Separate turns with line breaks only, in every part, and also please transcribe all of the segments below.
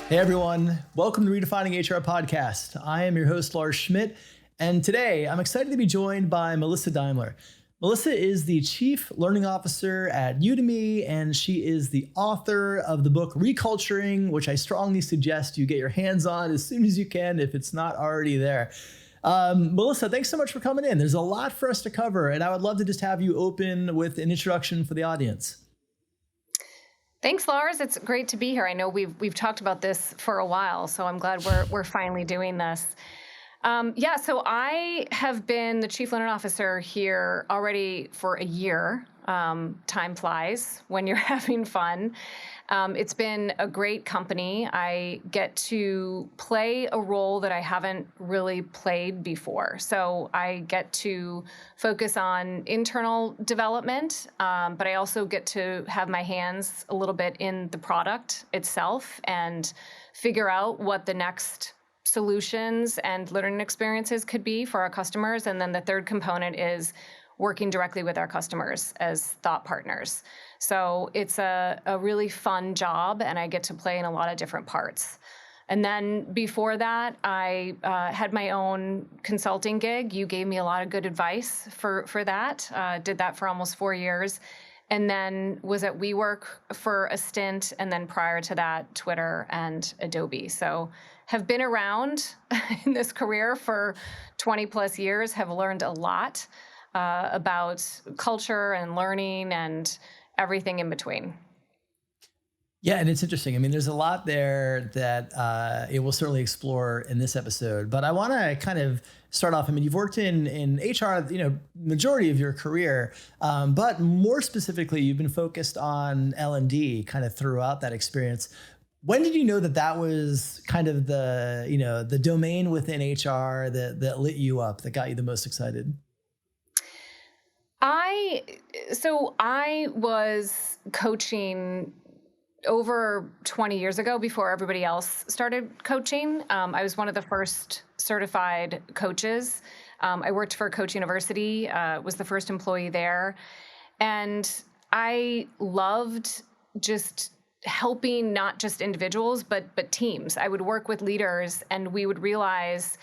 Hey everyone, welcome to Redefining HR podcast. I am your host, Lars Schmidt, and today I'm excited to be joined by Melissa Daimler. Melissa is the Chief Learning Officer at Udemy, and she is the author of the book ReCulturing, which I strongly suggest you get your hands on as soon as you can if it's not already there. Melissa, thanks so much for coming in. There's a lot for us to cover, and I would love to just have you open with an introduction for the audience.
Thanks, Lars. It's great to be here. I know we've talked about this for a while, so I'm glad we're finally doing this. So I have been the Chief Learning Officer here already for a year. Time flies when you're having fun. It's been a great company. I get to play a role that I haven't really played before. So I get to focus on internal development, but I also get to have my hands a little bit in the product itself and figure out what the next solutions and learning experiences could be for our customers. And then the third component is working directly with our customers as thought partners. So it's a really fun job, and I get to play in a lot of different parts. And then before that, I had my own consulting gig. You gave me a lot of good advice for that. Did that for almost 4 years. And then was at WeWork for a stint, and then prior to that, Twitter and Adobe. So have been around in this career for 20 plus years, have learned a lot about culture and learning and everything in between.
Yeah, and it's interesting. I mean, there's a lot there that it will certainly explore in this episode. But I want to kind of start off. I mean, you've worked in HR, majority of your career, but more specifically, you've been focused on L&D kind of throughout that experience. When did you know that was kind of the domain within HR that lit you up, that got you the most excited?
I was coaching over 20 years ago before everybody else started coaching. I was one of the first certified coaches. I worked for Coach University, was the first employee there. And I loved just helping not just individuals, but teams. I would work with leaders, and we would realize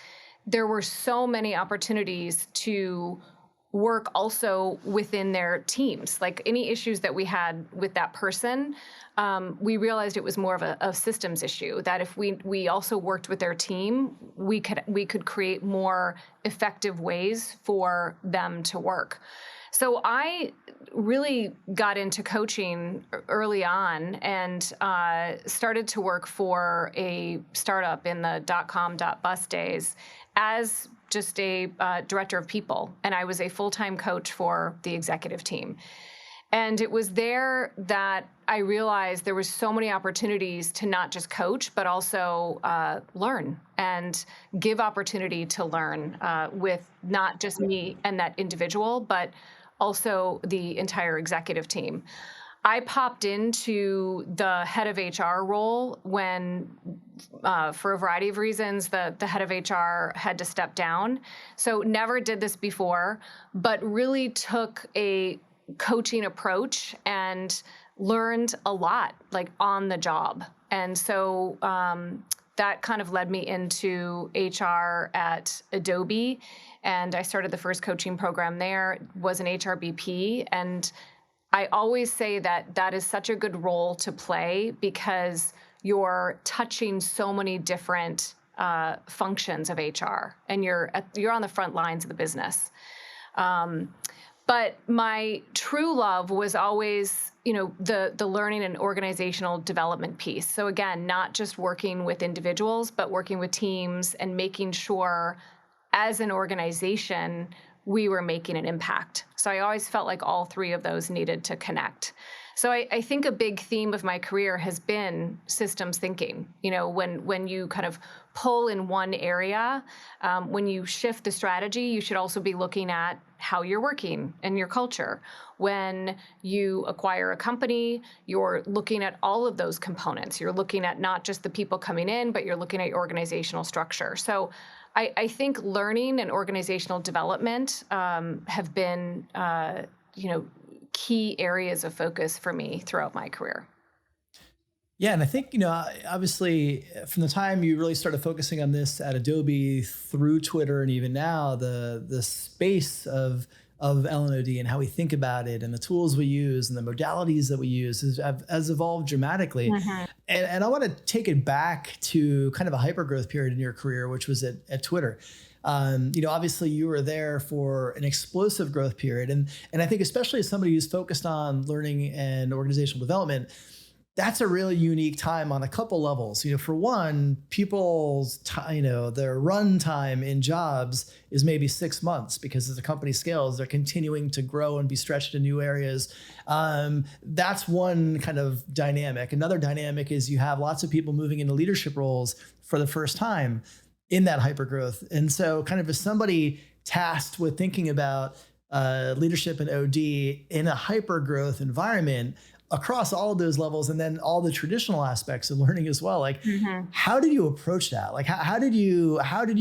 there were so many opportunities to work also within their teams. Like any issues that we had with that person, we realized it was more of a systems issue, that if we also worked with their team, we could create more effective ways for them to work. So I really got into coaching early on and started to work for a startup in the .com.bust days as just a director of people. And I was a full-time coach for the executive team. And it was there that I realized there was so many opportunities to not just coach, but also learn and give opportunity to learn with not just me and that individual, but also the entire executive team. I popped into the head of HR role when, for a variety of reasons, the head of HR had to step down. So never did this before, but really took a coaching approach and learned a lot, like on the job. And so that kind of led me into HR at Adobe. And I started the first coaching program there, was an HR BP. And I always say that is such a good role to play because you're touching so many different functions of HR, and you're on the front lines of the business. But my true love was always, the learning and organizational development piece. So again, not just working with individuals, but working with teams and making sure as an organization, we were making an impact. So I always felt like all three of those needed to connect. So I think a big theme of my career has been systems thinking. When you kind of pull in one area, when you shift the strategy, you should also be looking at how you're working and your culture. When you acquire a company, you're looking at all of those components. You're looking at not just the people coming in, but you're looking at your organizational structure. So I think learning and organizational development have been, key areas of focus for me throughout my career.
Yeah, and I think, obviously from the time you really started focusing on this at Adobe through Twitter and even now, the space of L&OD and how we think about it and the tools we use and the modalities that we use has evolved dramatically.
Mhm.
And I want to take it back to kind of a hypergrowth period in your career, which was at Twitter. Obviously you were there for an explosive growth period. And I think especially as somebody who's focused on learning and organizational development, that's a really unique time on a couple levels. For one, people's their run time in jobs is maybe 6 months because as the company scales, they're continuing to grow and be stretched in new areas. That's one kind of dynamic. Another dynamic is you have lots of people moving into leadership roles for the first time in that hypergrowth. And so kind of as somebody tasked with thinking about leadership and OD in a hypergrowth environment, across all of those levels and then all the traditional aspects of learning as well. Like,
Mhm.
how did you approach that? Like, how did you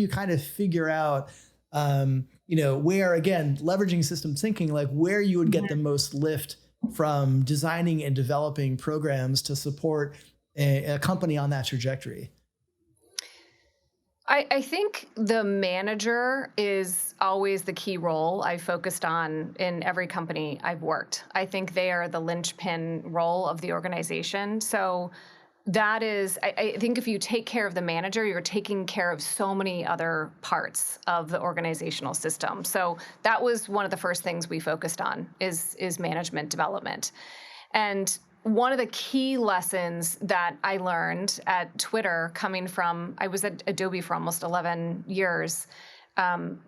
kind of figure out, where, again, leveraging systems thinking, like where you would get the most lift from designing and developing programs to support a company on that trajectory?
I think the manager is always the key role I focused on in every company I've worked. I think they are the linchpin role of the organization. So that is, I think if you take care of the manager, you're taking care of so many other parts of the organizational system. So that was one of the first things we focused on is management development. And one of the key lessons that I learned at Twitter, coming from, I was at Adobe for almost 11 years,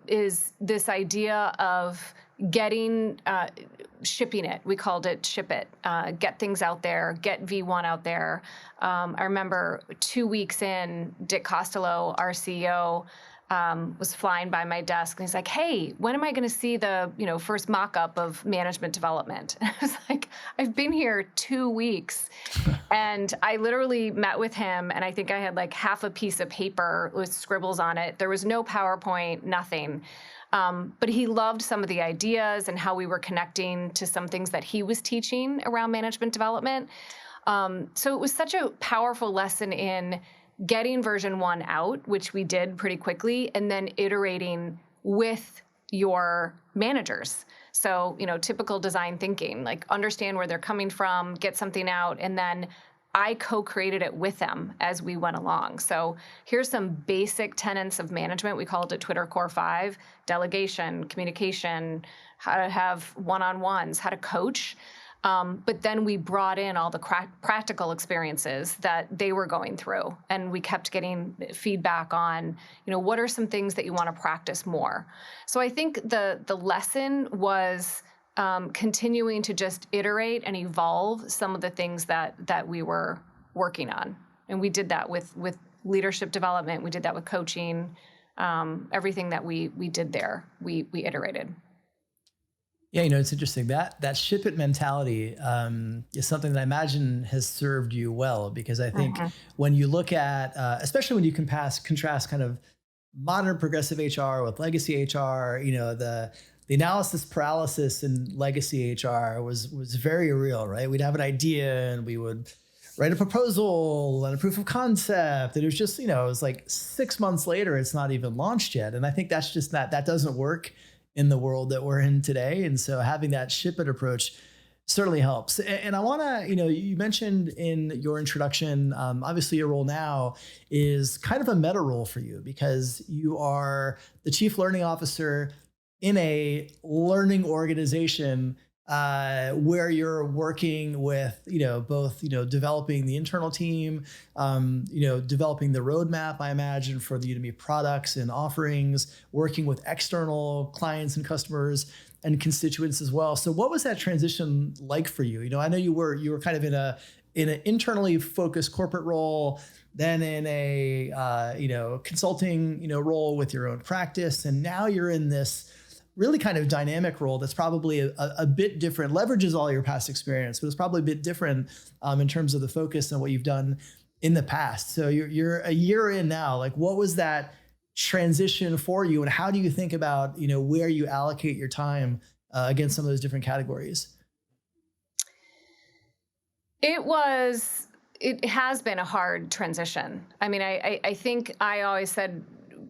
is this idea of getting, shipping it. We called it ship it, get things out there, get V1 out there. I remember 2 weeks in, Dick Costello, our CEO, was flying by my desk and he's like, "Hey, when am I going to see the first mock-up of management development?" And I was like, "I've been here 2 weeks." And I literally met with him and I think I had like half a piece of paper with scribbles on it. There was no PowerPoint, nothing. But he loved some of the ideas and how we were connecting to some things that he was teaching around management development. So it was such a powerful lesson in getting version 1 out, which we did pretty quickly, and then iterating with your managers. So, typical design thinking, like understand where they're coming from, get something out, and then I co-created it with them as we went along. So here's some basic tenets of management. We called it Twitter Core 5: delegation, communication, how to have one-on-ones, how to coach. But then we brought in all the practical experiences that they were going through, and we kept getting feedback on, what are some things that you want to practice more. So I think the lesson was continuing to just iterate and evolve some of the things that we were working on, and we did that with leadership development. We did that with coaching. Everything that we did there, we iterated.
Yeah, it's interesting that ship it mentality is something that I imagine has served you well, because I think
Mhm.
when you look at, especially when you contrast kind of modern progressive HR with legacy HR, the analysis paralysis in legacy HR was very real, right? We'd have an idea and we would write a proposal and a proof of concept. And it was just, it was like 6 months later, it's not even launched yet. And I think that's just that doesn't work in the world that we're in today. And so having that ship it approach certainly helps. And I want to, you mentioned in your introduction, obviously your role now is kind of a meta role for you because you are the chief learning officer in a learning organization where you're working with, both, developing the internal team, developing the roadmap, I imagine, for the Udemy products and offerings, working with external clients and customers and constituents as well. So what was that transition like for you? I know you were kind of in an internally focused corporate role, then in a consulting role with your own practice, and now you're in this really kind of dynamic role that's probably a bit different, leverages all your past experience, but it's probably a bit different in terms of the focus and what you've done in the past. So you're a year in now. Like, what was that transition for you, and how do you think about where you allocate your time against some of those different categories?
It was It has been a hard transition. I mean, I think I always said,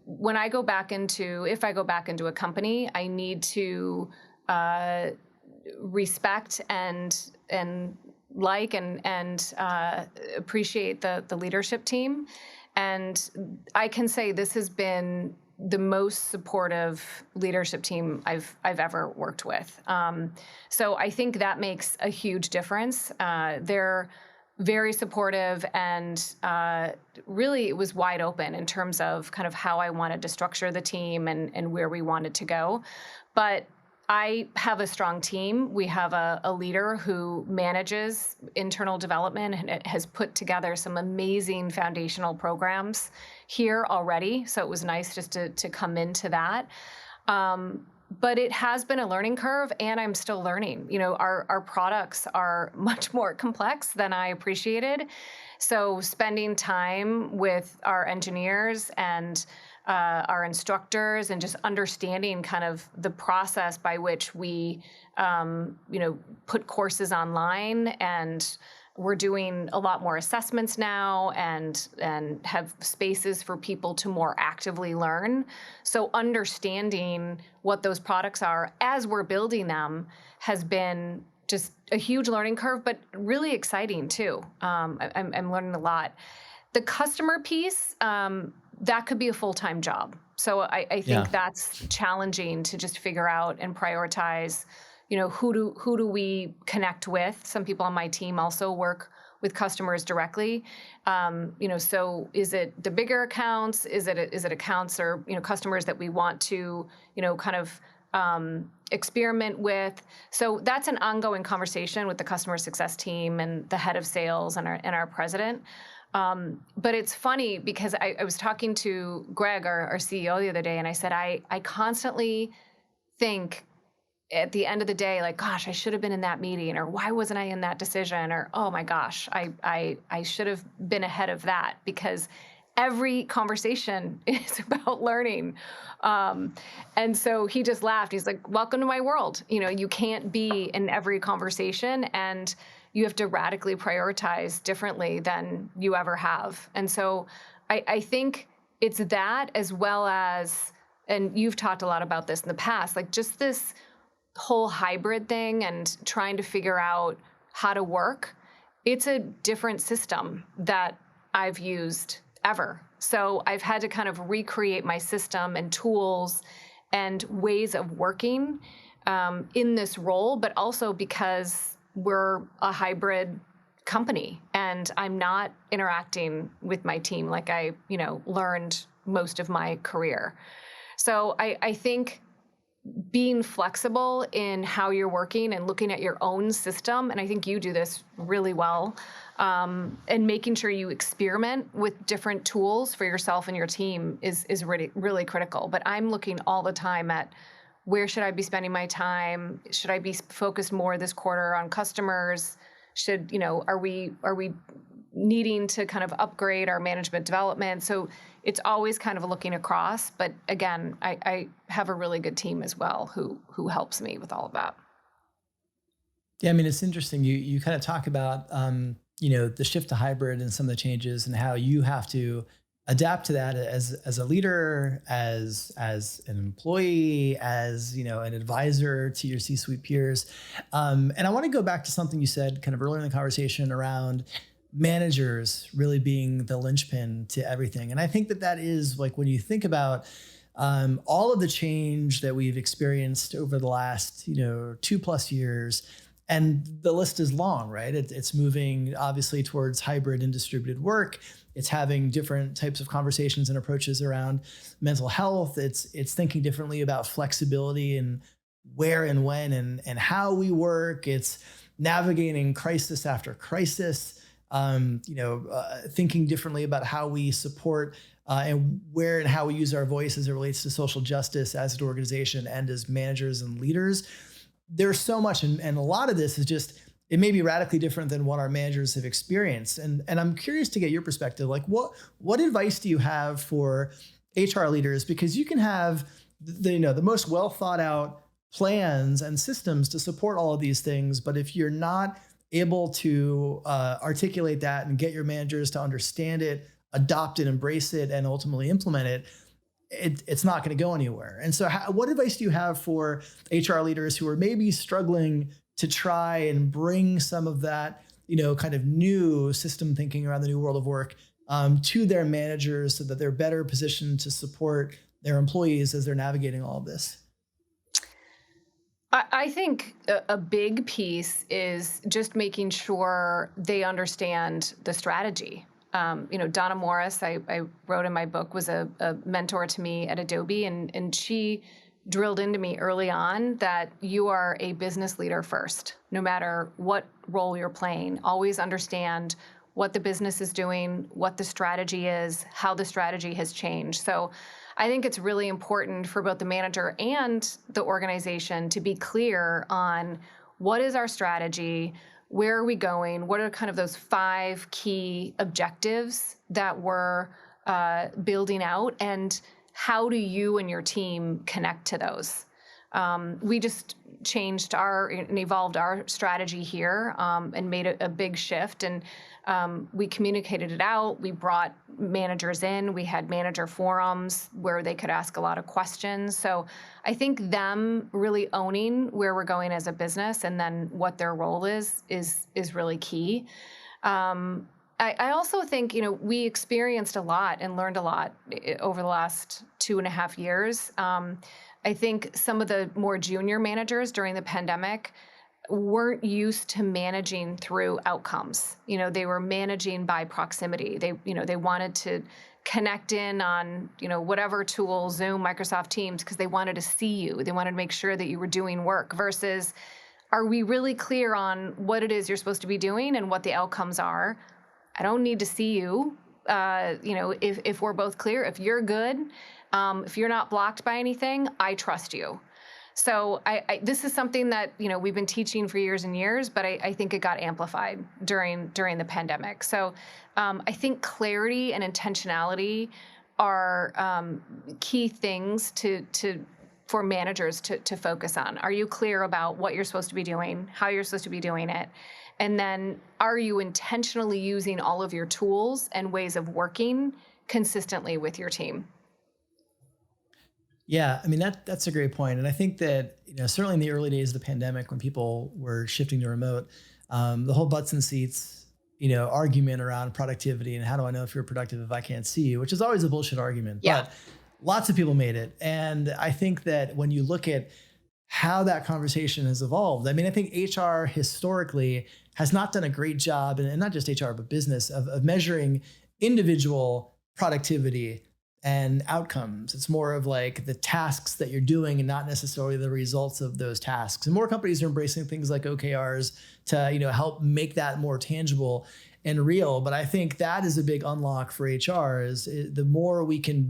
when I go back into, if I go back into a company, I need to respect and like and appreciate the leadership team. And I can say this has been the most supportive leadership team I've ever worked with. So I think that makes a huge difference. They're very supportive, and really it was wide open in terms of kind of how I wanted to structure the team and where we wanted to go. But I have a strong team. We have a leader who manages internal development and has put together some amazing foundational programs here already. So it was nice just to come into that. But it has been a learning curve, and I'm still learning. You know, our products are much more complex than I appreciated. So spending time with our engineers and our instructors, and just understanding kind of the process by which we, put courses online, and we're doing a lot more assessments now, and have spaces for people to more actively learn. So understanding what those products are as we're building them has been just a huge learning curve, but really exciting too. I'm learning a lot. The customer piece, that could be a full-time job. So I think that's challenging to just figure out and prioritize, who do we connect with? Some people on my team also work with customers directly. So is it the bigger accounts? Is it accounts or, customers that we want to, kind of experiment with? So that's an ongoing conversation with the customer success team and the head of sales and our president. But it's funny because I was talking to Greg, our CEO, the other day, and I said, I constantly think at the end of the day, like, gosh, I should have been in that meeting, or why wasn't I in that decision? Or, oh my gosh, I should have been ahead of that, because every conversation is about learning. And so he just laughed. He's like, welcome to my world. You can't be in every conversation, and you have to radically prioritize differently than you ever have. And so I think it's that, as well as, and you've talked a lot about this in the past, like just this whole hybrid thing and trying to figure out how to work. It's a different system that I've used ever. So I've had to kind of recreate my system and tools and ways of working in this role, but also because we're a hybrid company and I'm not interacting with my team like I, learned most of my career. So I think being flexible in how you're working and looking at your own system, and I think you do this really well, and making sure you experiment with different tools for yourself and your team is really, really critical. But I'm looking all the time at, where should I be spending my time? Should I be focused more this quarter on customers? Are we needing to kind of upgrade our management development? So it's always kind of looking across. But again, I have a really good team as well who helps me with all of that.
Yeah, I mean, it's interesting. You kind of talk about, the shift to hybrid and some of the changes, and how you have to adapt to that as a leader, as an employee, as an advisor to your C-suite peers. And I want to go back to something you said kind of earlier in the conversation around managers really being the linchpin to everything. And I think that is, like, when you think about all of the change that we've experienced over the last 2+ years, and the list is long, right? It's moving obviously towards hybrid and distributed work. It's having different types of conversations and approaches around mental health. It's thinking differently about flexibility and where and when and how we work. It's navigating crisis after crisis. Thinking differently about how we support and where and how we use our voice as it relates to social justice as an organization and as managers and leaders. There's so much, and a lot of this is just, it may be radically different than what our managers have experienced. And I'm curious to get your perspective. Like, what advice do you have for HR leaders? Because you can have the most well thought out plans and systems to support all of these things, but if you're not able to articulate that and get your managers to understand it, adopt it, embrace it, and ultimately implement it, it's not going to go anywhere. And so what advice do you have for HR leaders who are maybe struggling to try and bring some of that, kind of new system thinking around the new world of work to their managers so that they're better positioned to support their employees as they're navigating all of this?
I think a big piece is just making sure they understand the strategy. Donna Morris, I wrote in my book, was a mentor to me at Adobe, and she drilled into me early on that you are a business leader first, no matter what role you're playing. Always understand what the business is doing, what the strategy is, how the strategy has changed. So I think it's really important for both the manager and the organization to be clear on what is our strategy, where are we going, what are kind of those 5 key objectives that we're building out, and how do you and your team connect to those? We just changed and evolved our strategy here and made a big shift. And we communicated it out. We brought managers in. We had manager forums where they could ask a lot of questions. So I think them really owning where we're going as a business and then what their role is really key. I also think, we experienced a lot and learned a lot over the last 2.5 years. I think some of the more junior managers during the pandemic weren't used to managing through outcomes. They were managing by proximity. They wanted to connect in on, whatever tool, Zoom, Microsoft Teams, because they wanted to see you. They wanted to make sure that you were doing work versus, are we really clear on what it is you're supposed to be doing and what the outcomes are? I don't need to see you. If we're both clear, if you're good, if you're not blocked by anything, I trust you. So this is something that, we've been teaching for years and years, but I think it got amplified during the pandemic. So I think clarity and intentionality are key things for managers to focus on. Are you clear about what you're supposed to be doing, how you're supposed to be doing it? And then are you intentionally using all of your tools and ways of working consistently with your team?
Yeah, I mean, that's a great point. And I think that, certainly in the early days of the pandemic, when people were shifting to remote, the whole butts and seats, argument around productivity and how do I know if you're productive if I can't see you, which is always a bullshit argument.
Yeah.
But lots of people made it. And I think that when you look at how that conversation has evolved, I mean, I think HR historically has not done a great job, and not just HR, but business, of measuring individual productivity and outcomes. It's more of like the tasks that you're doing and not necessarily the results of those tasks. And more companies are embracing things like OKRs to, help make that more tangible and real. But I think that is a big unlock for HR the more we can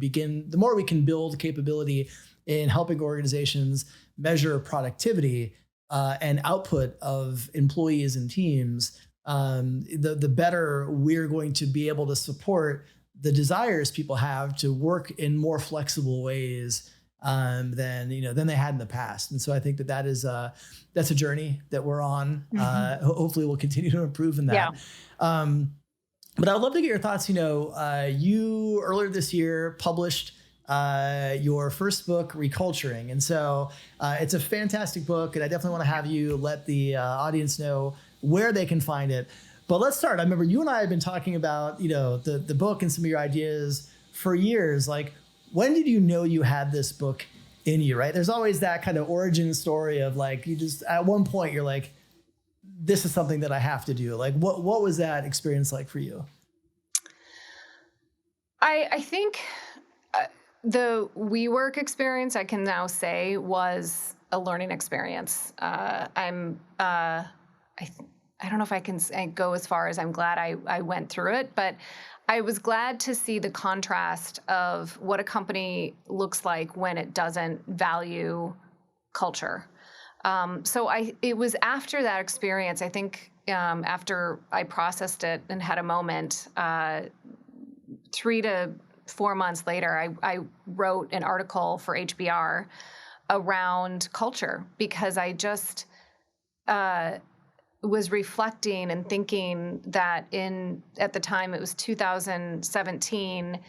build capability in helping organizations measure productivity and output of employees and teams, the better we're going to be able to support the desires people have to work in more flexible ways than they had in the past. And so I think that's a journey that we're on. Hopefully we'll continue to improve in that. Yeah. But I'd love to get your thoughts. You earlier this year published your first book, ReCulturing. And so it's a fantastic book, and I definitely want to have you let the audience know where they can find it. But let's start. I remember you and I have been talking about, the book and some of your ideas for years. Like, when did you know you had this book in you, right? There's always that kind of origin story of like, you just, at one point you're like, this is something that I have to do. Like, what was that experience like for you?
I think the WeWork experience, I can now say, was a learning experience. I don't know if I can go as far as I'm glad I went through it, but I was glad to see the contrast of what a company looks like when it doesn't value culture. So it was after that experience, I think, after I processed it and had a moment, 3 to 4 months later, I wrote an article for HBR around culture, because I just was reflecting and thinking that at the time it was 2017,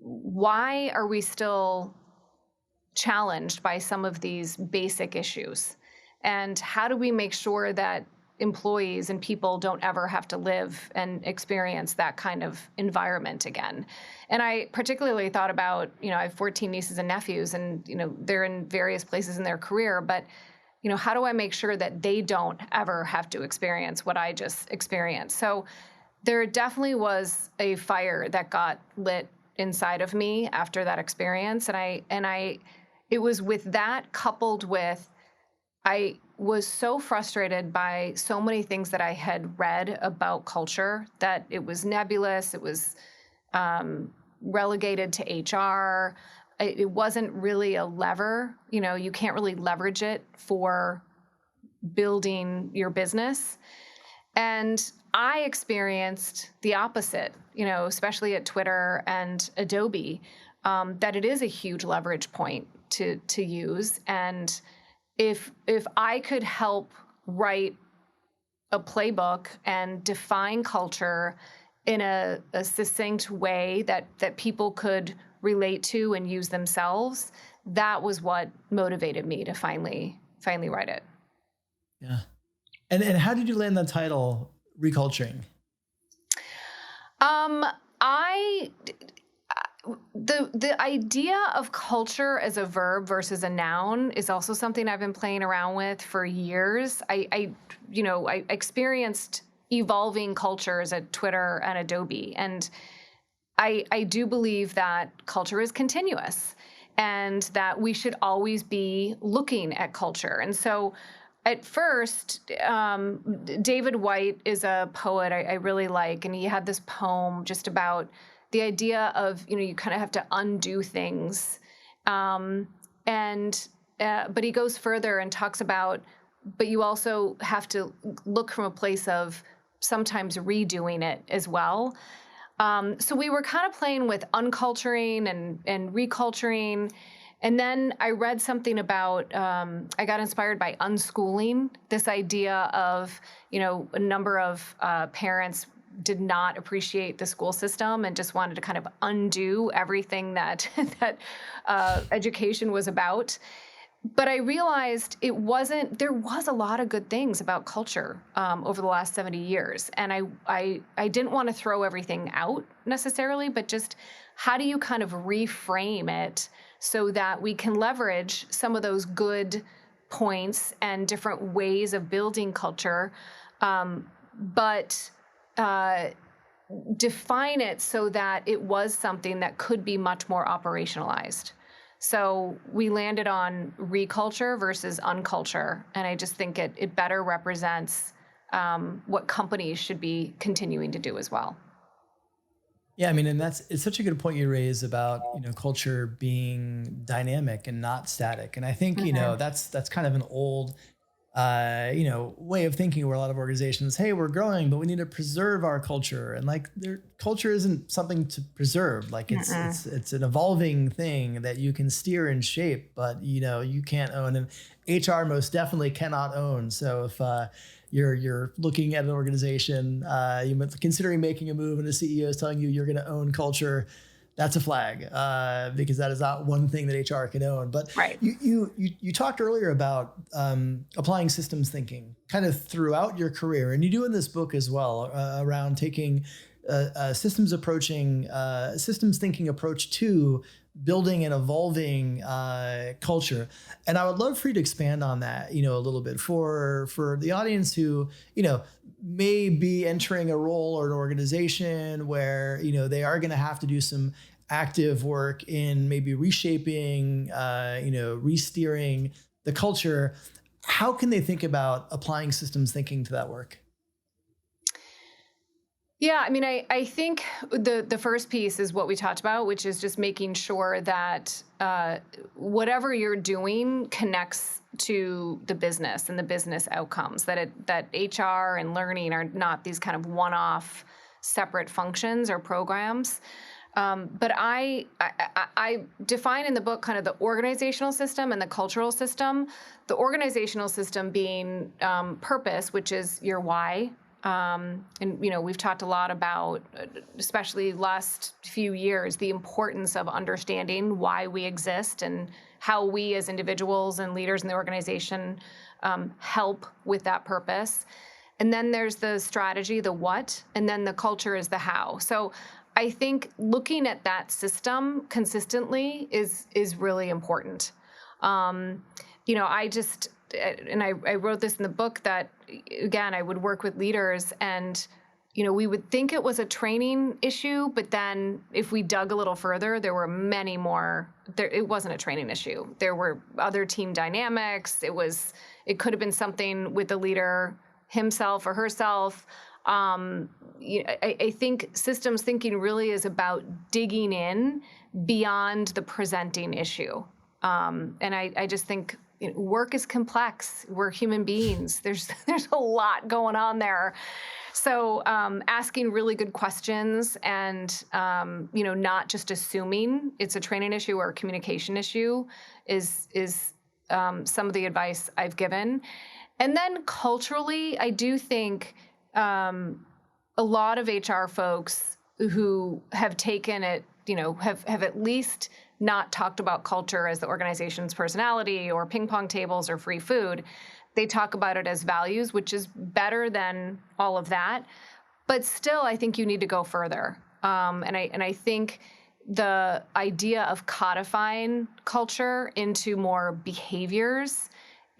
why are we still challenged by some of these basic issues? And how do we make sure that employees and people don't ever have to live and experience that kind of environment again? And I particularly thought about, I have 14 nieces and nephews, and, they're in various places in their career, but how do I make sure that they don't ever have to experience what I just experienced? So there definitely was a fire that got lit inside of me after that experience. And it was with that, coupled with, I was so frustrated by so many things that I had read about culture, that it was nebulous, it was relegated to HR. It wasn't really a lever. You can't really leverage it for building your business. And I experienced the opposite, especially at Twitter and Adobe, that it is a huge leverage point to use. And if I could help write a playbook and define culture in a succinct way that people could relate to and use themselves, that was what motivated me to finally write it.
Yeah. And how did you land the title ReCulturing? The idea of culture as a verb versus a noun is also something I've been playing around with for years. I experienced evolving cultures at Twitter and Adobe, and I do believe that culture is continuous and that we should always be looking at culture. And so at first, David White is a poet I really like, and he had this poem just about the idea of, you kind of have to undo things. But he goes further and talks about, but you also have to look from a place of sometimes redoing it as well. So we were kind of playing with unculturing and reculturing. And then I read something about, I got inspired by unschooling, this idea of, a number of parents did not appreciate the school system and just wanted to kind of undo everything that education was about. But I realized there was a lot of good things about culture over the last 70 years. And I didn't want to throw everything out necessarily, but just how do you kind of reframe it so that we can leverage some of those good points and different ways of building culture, but define it so that it was something that could be much more operationalized. So we landed on reculture versus unculture, and I just think it better represents what companies should be continuing to do as well. Yeah, I mean, and it's such a good point you raise about, culture being dynamic and not static. And I think, that's kind of an old, way of thinking where a lot of organizations, hey, we're growing, but we need to preserve our culture. And like their culture isn't something to preserve. Like it's an evolving thing that you can steer and shape, but you can't own, and HR most definitely cannot own. So if you're looking at an organization, you're considering making a move, and the CEO is telling you you're going to own culture, that's a flag, because that is not one thing that HR can own. But
right.
You talked earlier about applying systems thinking kind of throughout your career, and you do in this book as well, around taking systems thinking approach to building and evolving culture. And I would love for you to expand on that, a little bit for the audience who, may be entering a role or an organization where, they are going to have to do some active work in maybe reshaping, re-steering the culture. How can they think about applying systems thinking to that work?
Yeah, I mean, I think the first piece is what we talked about, which is just making sure that whatever you're doing connects to the business and the business outcomes, that HR and learning are not these kind of one-off separate functions or programs. But I define in the book kind of the organizational system and the cultural system. The organizational system being purpose, which is your why. And we've talked a lot about, especially last few years, the importance of understanding why we exist and how we as individuals and leaders in the organization help with that purpose. And then there's the strategy, the what, and then the culture is the how. So I think looking at that system consistently is really important. I wrote this in the book that, again, I would work with leaders and, we would think it was a training issue, but then if we dug a little further, there were many more. It wasn't a training issue. There were other team dynamics. It could have been something with the leader himself or herself. I think systems thinking really is about digging in beyond the presenting issue. And I just think work is complex. We're human beings. There's a lot going on there. So asking really good questions and, not just assuming it's a training issue or a communication issue is some of the advice I've given. And then culturally, I do think a lot of HR folks who have taken it, have at least not talked about culture as the organization's personality or ping pong tables or free food. They talk about it as values, which is better than all of that. But still, I think you need to go further. And I think the idea of codifying culture into more behaviors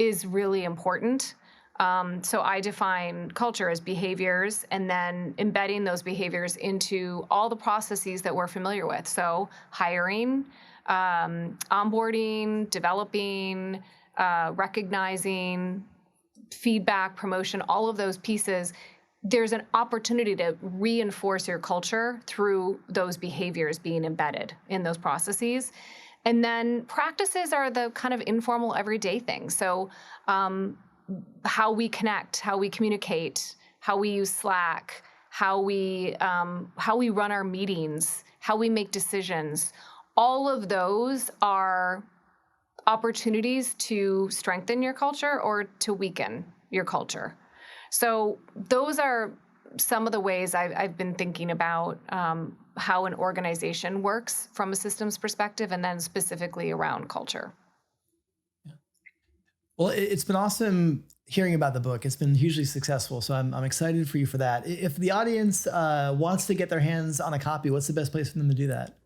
is really important. So I define culture as behaviors and then embedding those behaviors into all the processes that we're familiar with. So hiring, onboarding, developing, recognizing, feedback, promotion, all of those pieces. There's an opportunity to reinforce your culture through those behaviors being embedded in those processes. And then practices are the kind of informal everyday things. So how we connect, how we communicate, how we use Slack, how we run our meetings, how we make decisions. All of those are opportunities to strengthen your culture or to weaken your culture. So those are some of the ways I've been thinking about how an organization works from a systems perspective, and then specifically around culture.
Well, it's been awesome hearing about the book. It's been hugely successful, so I'm excited for you for that. If the audience wants to get their hands on a copy, what's the best place for them to do that?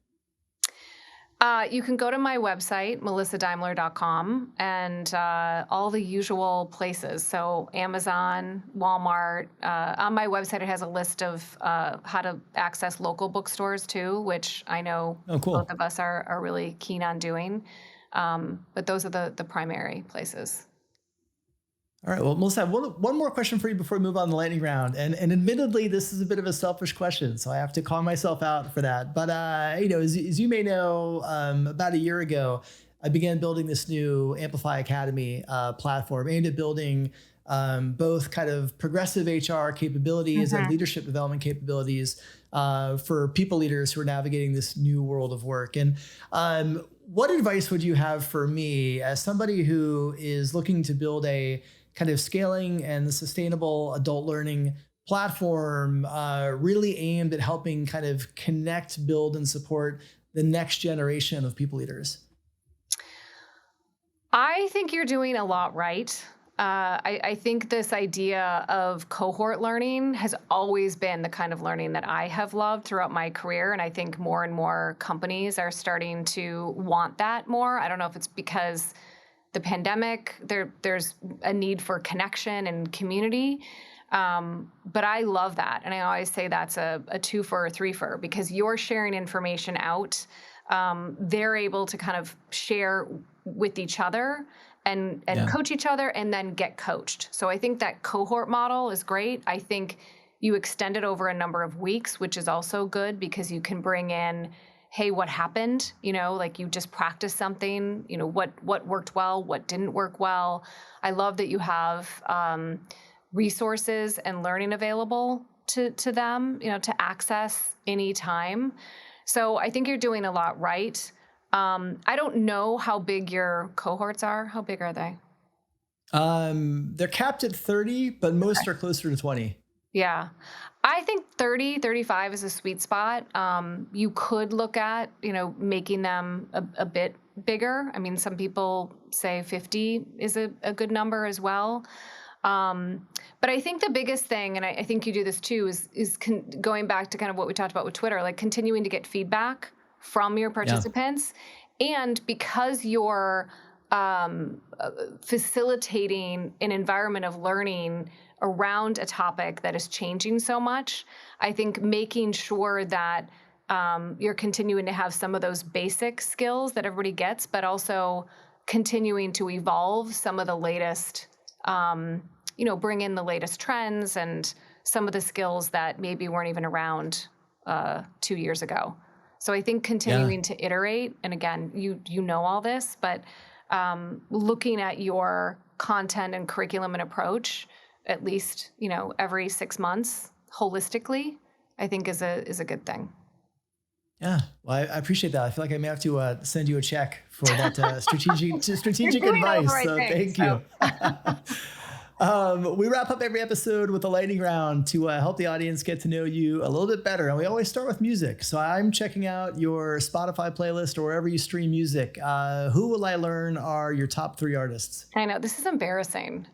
You can go to my website, melissadaimler.com, and all the usual places. So Amazon, Walmart. On my website, it has a list of how to access local bookstores too, which I know both of us are really keen on doing. But those are the primary places.
All right. Well, Melissa, I have one more question for you before we move on to the lightning round. And admittedly, this is a bit of a selfish question, so I have to call myself out for that. But, as you may know, about a year ago, I began building this new Amplify Academy platform aimed at building both kind of progressive HR capabilities and leadership development capabilities for people leaders who are navigating this new world of work. And what advice would you have for me as somebody who is looking to build a kind of scaling and sustainable adult learning platform really aimed at helping kind of connect, build, and support the next generation of people leaders?
I think you're doing a lot right. I think this idea of cohort learning has always been the kind of learning that I have loved throughout my career. And I think more and more companies are starting to want that more. I don't know if it's because the pandemic, there's a need for connection and community. But I love that. And I always say that's a 2-fer or 3-fer because you're sharing information out. They're able to kind of share with each other and coach each other and then get coached. So I think that cohort model is great. I think you extend it over a number of weeks, which is also good because you can bring in, hey, what happened? Like you just practiced something, what worked well, what didn't work well. I love that you have resources and learning available to them, to access anytime. So I think you're doing a lot right. I don't know how big your cohorts are. How big are they?
They're capped at 30, but most are closer to 20.
Yeah. I think 30, 35 is a sweet spot. You could look at, making them a bit bigger. I mean, some people say 50 is a good number as well. But I think the biggest thing, and I think you do this too, is going back to kind of what we talked about with Twitter, like continuing to get feedback from your participants. And because you're facilitating an environment of learning around a topic that is changing so much, I think making sure that you're continuing to have some of those basic skills that everybody gets, but also continuing to evolve some of the latest, bring in the latest trends and some of the skills that maybe weren't even around 2 years ago. So I think continuing to iterate, and again, you know all this, but looking at your content and curriculum and approach at least, every 6 months holistically, I think is a good thing.
Yeah, well, I appreciate that. I feel like I may have to send you a check for that strategic advice. So thank you. We wrap up every episode with a lightning round to help the audience get to know you a little bit better. And we always start with music. So I'm checking out your Spotify playlist or wherever you stream music. Who will I learn are your top 3 artists?
I know, this is embarrassing.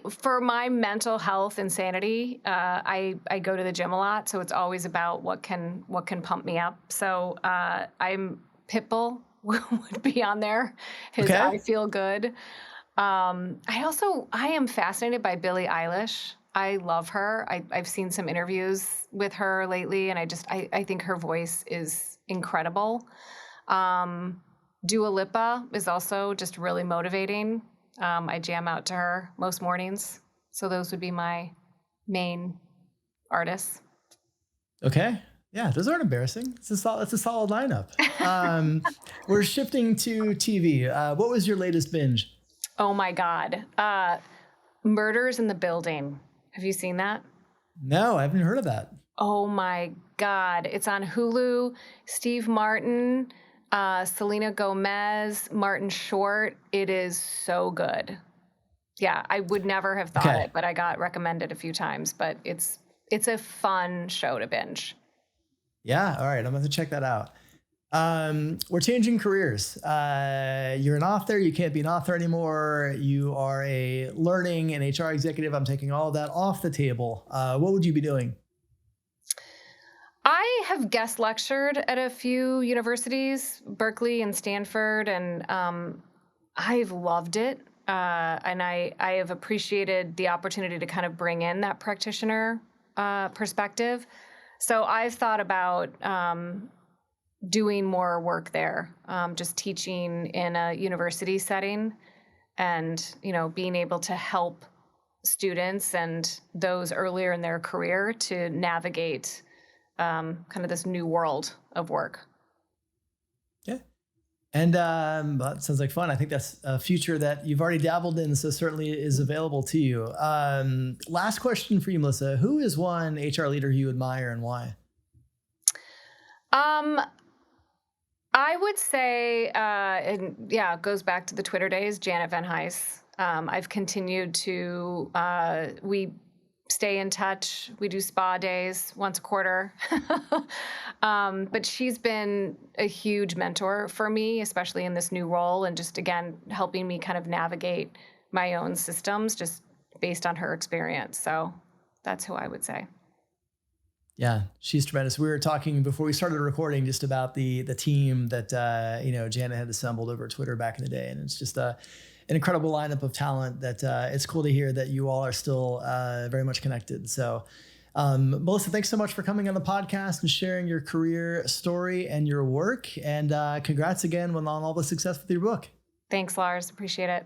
For my mental health and sanity, I go to the gym a lot, so it's always about what can pump me up. So Pitbull would be on there. I Feel Good. I am fascinated by Billie Eilish. I love her. I've seen some interviews with her lately, and I think her voice is incredible. Dua Lipa is also just really motivating. I jam out to her most mornings. So those would be my main artists.
Okay. Yeah, those aren't embarrassing. It's a solid lineup. We're shifting to TV. What was your latest binge?
Oh my God. Murders in the Building. Have you seen that?
No, I haven't heard of that.
Oh my God. It's on Hulu. Steve Martin, Selena Gomez, Martin Short. It is so good. Yeah, I would never have thought it, but I got recommended a few times. But it's a fun show to binge. Yeah,
all right. I'm going to check that out. We're changing careers. You're an author. You can't be an author anymore. You are a learning and HR executive. I'm taking all of that off the table. What would you be doing?
I have guest lectured at a few universities, Berkeley and Stanford, and I've loved it. And I have appreciated the opportunity to kind of bring in that practitioner perspective. So I've thought about doing more work there, just teaching in a university setting and, being able to help students and those earlier in their career to navigate kind of this new world of work.
Yeah. And that sounds like fun. I think that's a future that you've already dabbled in, so certainly is available to you. Last question for you, Melissa. Who is one HR leader you admire and why?
I would say, it goes back to the Twitter days, Janet Van Heijs. I've continued to, we stay in touch. We do spa days once a quarter. But she's been a huge mentor for me, especially in this new role, and just, again, helping me kind of navigate my own systems just based on her experience. So that's who I would say.
Yeah, she's tremendous. We were talking before we started recording just about the team that Janet had assembled over Twitter back in the day, and it's just an incredible lineup of talent that it's cool to hear that you all are still very much connected. So, Melissa, thanks so much for coming on the podcast and sharing your career story and your work. And congrats again on all the success with your book.
Thanks, Lars. Appreciate it.